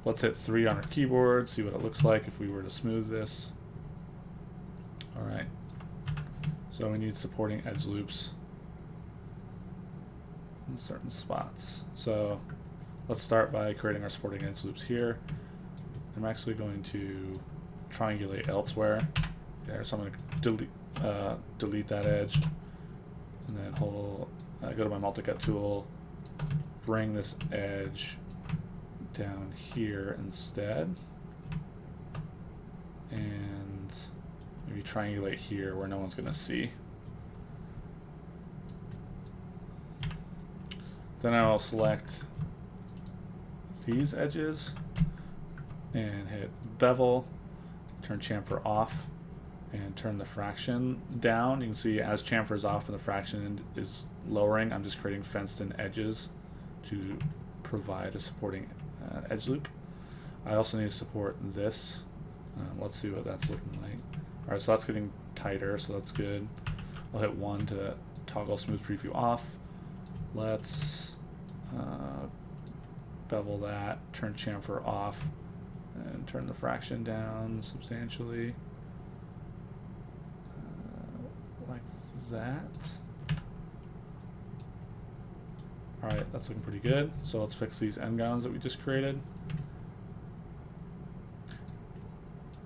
let's hit 3 on our keyboard, see what it looks like if we were to smooth this. All right. So we need supporting edge loops in certain spots. So let's start by creating our supporting edge loops here. I'm actually going to triangulate elsewhere there, so I'm going to delete that edge, and then go to my multi-cut tool, bring this edge down here instead, and maybe triangulate here where no one's going to see. Then I'll select these edges and hit Bevel, turn chamfer off, and turn the fraction down. You can see as chamfer is off and the fraction is lowering, I'm just creating fenced-in edges to provide a supporting edge loop. I also need to support this. Let's see what that's looking like. All right, so that's getting tighter, so that's good. I'll hit 1 to toggle smooth preview off. Let's bevel that, turn chamfer off, and turn the fraction down substantially, like that. All right, that's looking pretty good. So let's fix these ngons that we just created.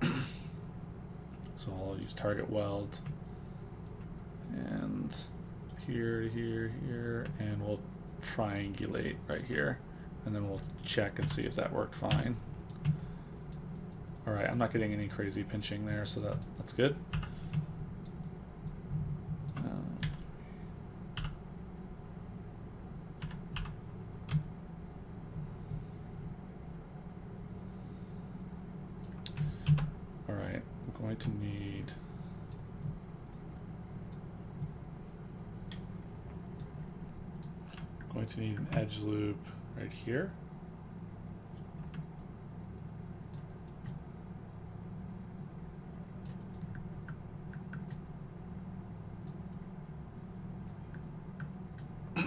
So I'll use target weld, and here to here, here, and we'll triangulate right here, and then we'll check and see if that worked fine. All right, I'm not getting any crazy pinching there, so that's good. All right, I'm going to need an edge loop right here. I'm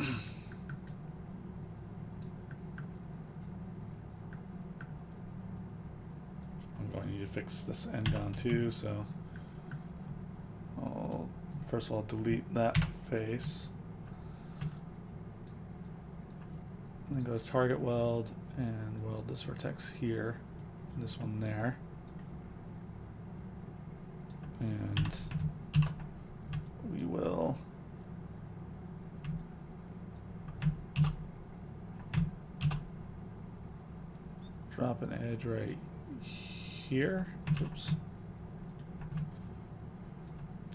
going to need to fix this ngon too, so first of all delete that face. And then go to target weld and weld this vertex here, and this one there. And we will drop an edge right here. Oops.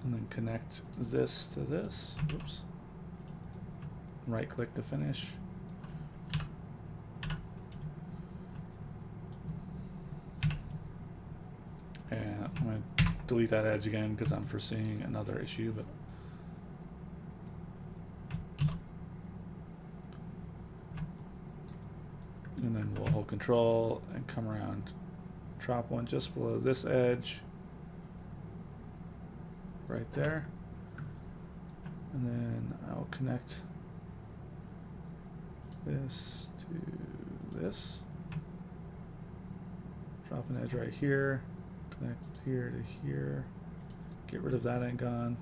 And then connect this to this. Oops. Right click to finish. And I'm going to delete that edge again because I'm foreseeing another issue, but and then we'll hold control and come around, drop one just below this edge right there, and then I'll connect this to this, drop an edge right here, connect here to here, get rid of that ngon.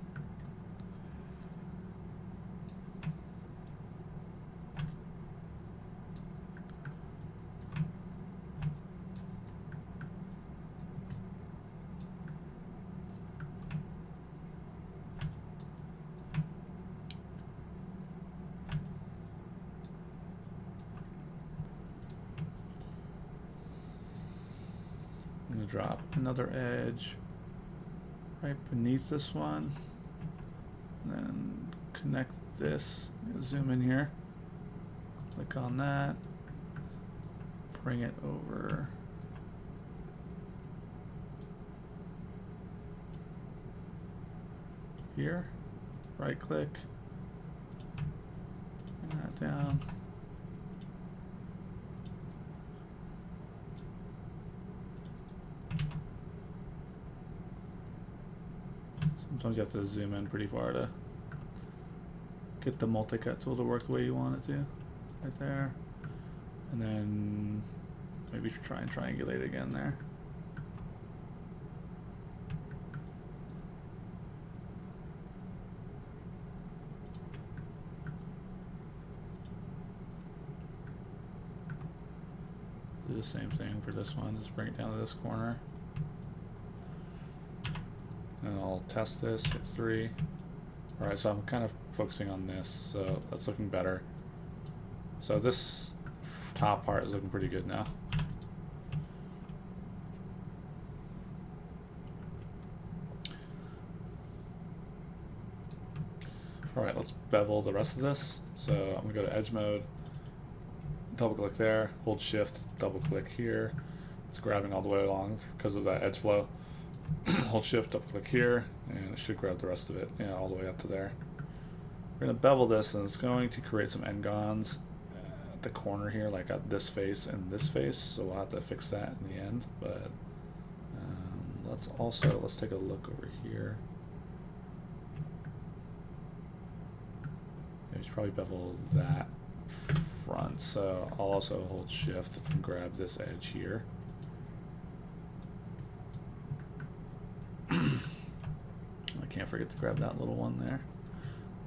I'm going to drop another edge right beneath this one, and then connect this, zoom in here, click on that, bring it over here, right click, bring that down. Sometimes you have to zoom in pretty far to get the multi-cut tool to work the way you want it to, right there. And then maybe try and triangulate again there. Do the same thing for this one, just bring it down to this corner. And I'll test this, hit 3. Alright, so I'm kind of focusing on this, so that's looking better. So this top part is looking pretty good now. Alright, let's bevel the rest of this. So I'm going to go to edge mode, double click there, hold shift, double click here. It's grabbing all the way along because of that edge flow. Hold shift, double click here, and it should grab the rest of it, all the way up to there. We're going to bevel this, and it's going to create some ngons at the corner here, like at this face and this face, so we'll have to fix that in the end. But let's take a look over here. Yeah, we should probably bevel that front, so I'll also hold shift and grab this edge here. I can't forget to grab that little one there.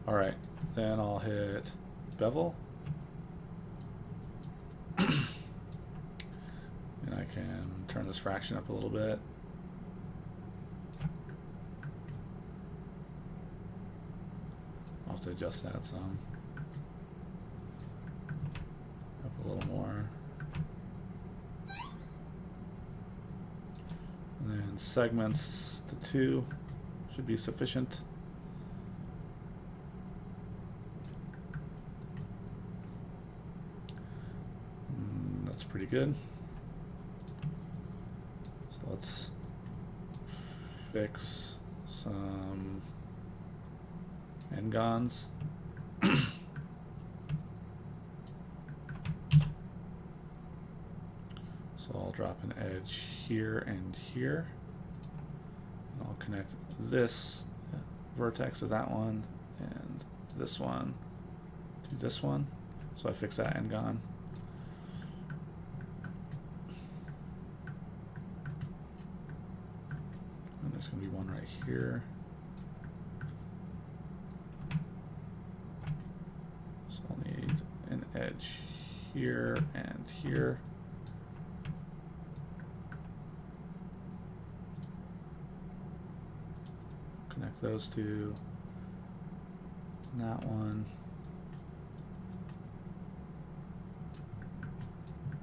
Alright, then I'll hit bevel. And I can turn this fraction up a little bit. I'll have to adjust that some. Up a little more. And then segments to 2 should be sufficient. That's pretty good. So let's fix some ngons. So I'll drop an edge here and here. And I'll connect this vertex to that one and this one to this one. So I fix that ngon. And there's going to be one right here. So I'll need an edge here and here. Connect those two. And that one.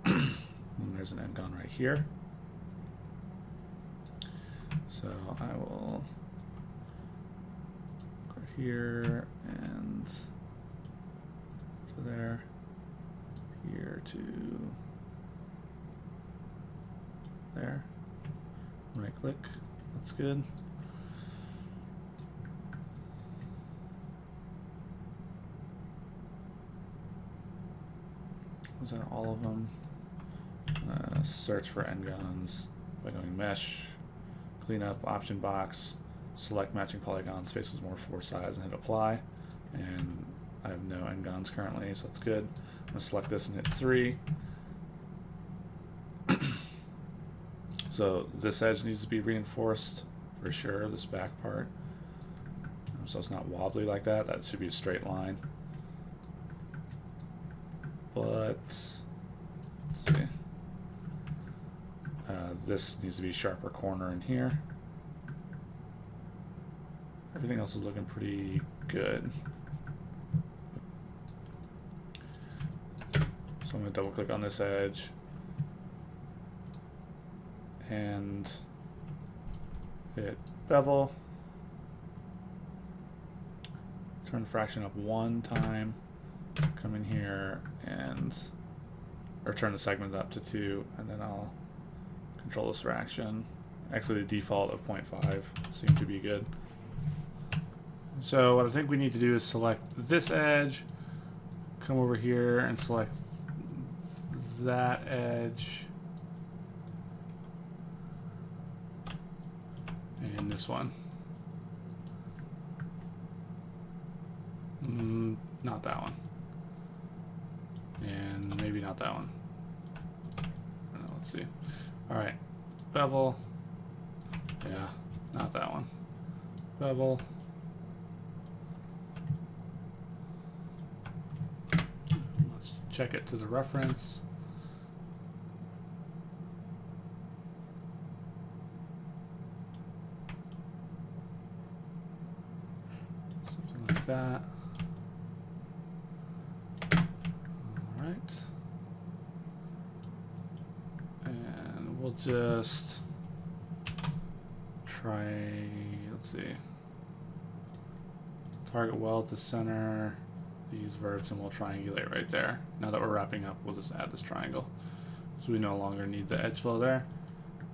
And there's an ngon right here. So I will go right here and to there, here to there. Right click, that's good. Is that all of them? Search for ngons by going mesh, clean up, option box, select matching polygons, faces more for size, and hit apply. And I have no ngons currently, so that's good. I'm going to select this and hit 3. So this edge needs to be reinforced for sure, this back part. So it's not wobbly like that. That should be a straight line. But let's see. This needs to be sharper corner in here. Everything else is looking pretty good. So I'm going to double click on this edge and hit bevel. Turn the fraction up 1 time. Come in here and turn the segment up to 2, and then I'll control this fraction. Actually, the default of 0.5 seems to be good. So what I think we need to do is select this edge, come over here and select that edge, and this one. Not that one. And maybe not that one. see. All right, bevel. Yeah, not that one. Bevel. Let's check it to the reference. Something like that. All right. And we'll just try, let's see. Target weld to center these verts and we'll triangulate right there. Now that we're wrapping up, we'll just add this triangle. So we no longer need the edge flow there.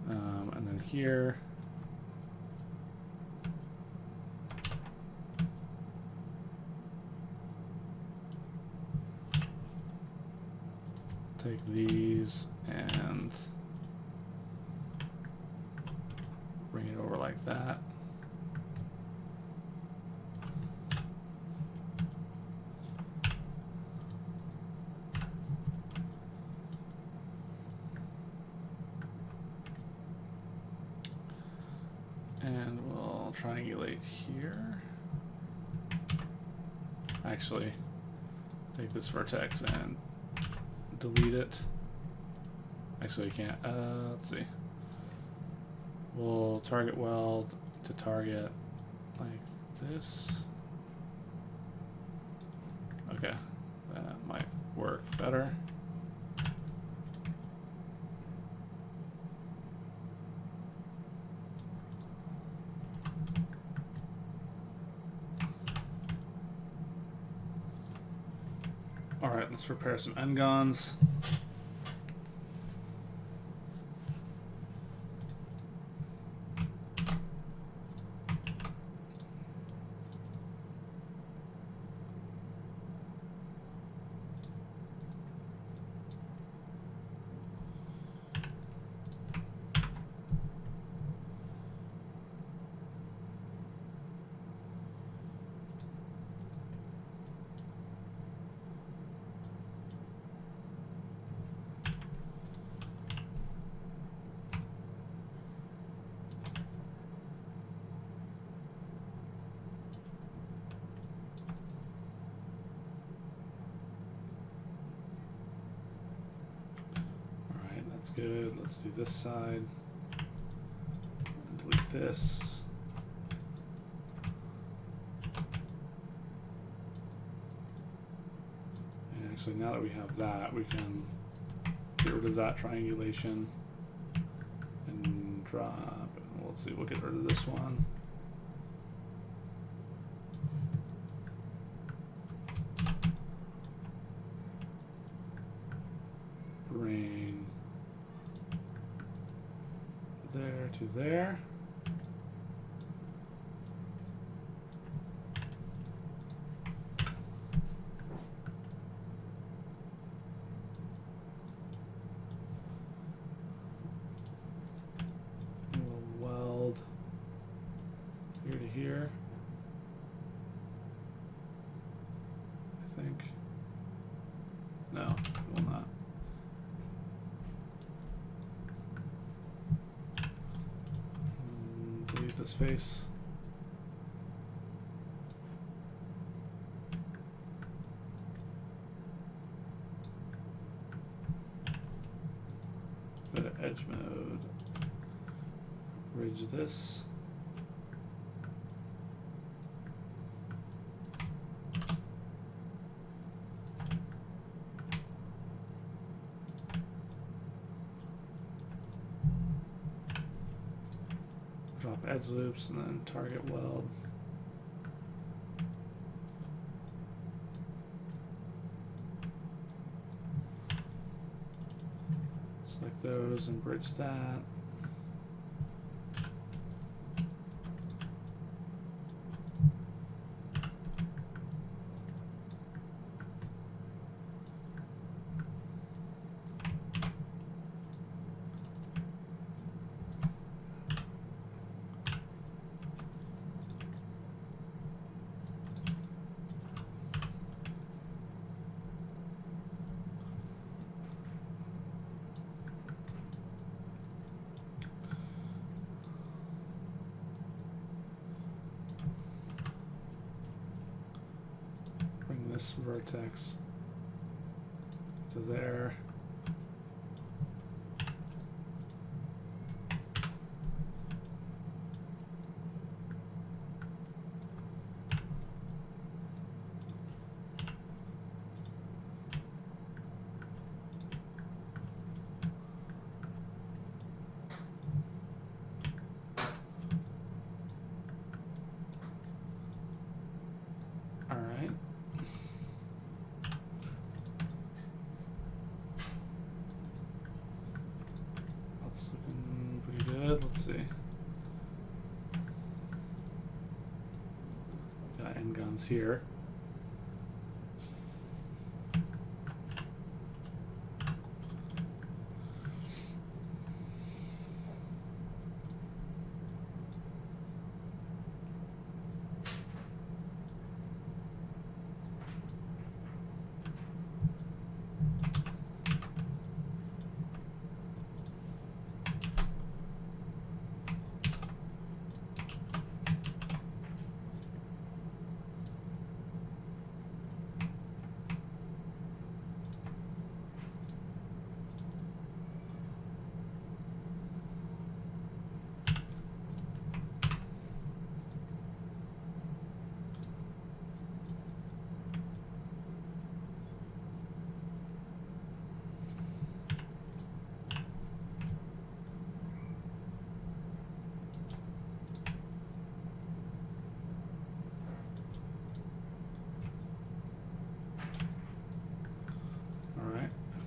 And then here, take these and bring it over like that. And we'll triangulate here. Actually, take this vertex and delete it. Actually, you can't. Let's see. We'll target weld to target like this. Okay, that might work better. All right, let's repair some ngons. That's good. Let's do this side. Delete this. And actually, now that we have that, we can get rid of that triangulation and drop. Well, let's see, we'll get rid of this one. Bring there to there. We'll weld here to here, I think. No, will not. Delete this face. Go to edge mode. Bridge this. Drop edge loops and then target weld. Select those and bridge that. this vertex to there. Let's see. Got ngons here.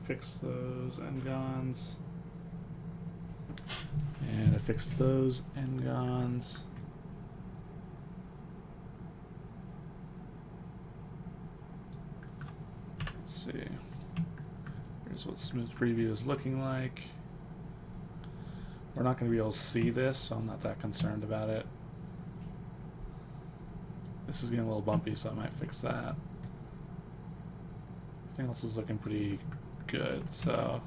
Fix those ngons, and I fixed those ngons. Let's see. Here's what smooth preview is looking like. We're not going to be able to see this, so I'm not that concerned about it. This is getting a little bumpy, so I might fix that. Everything else is looking pretty good, so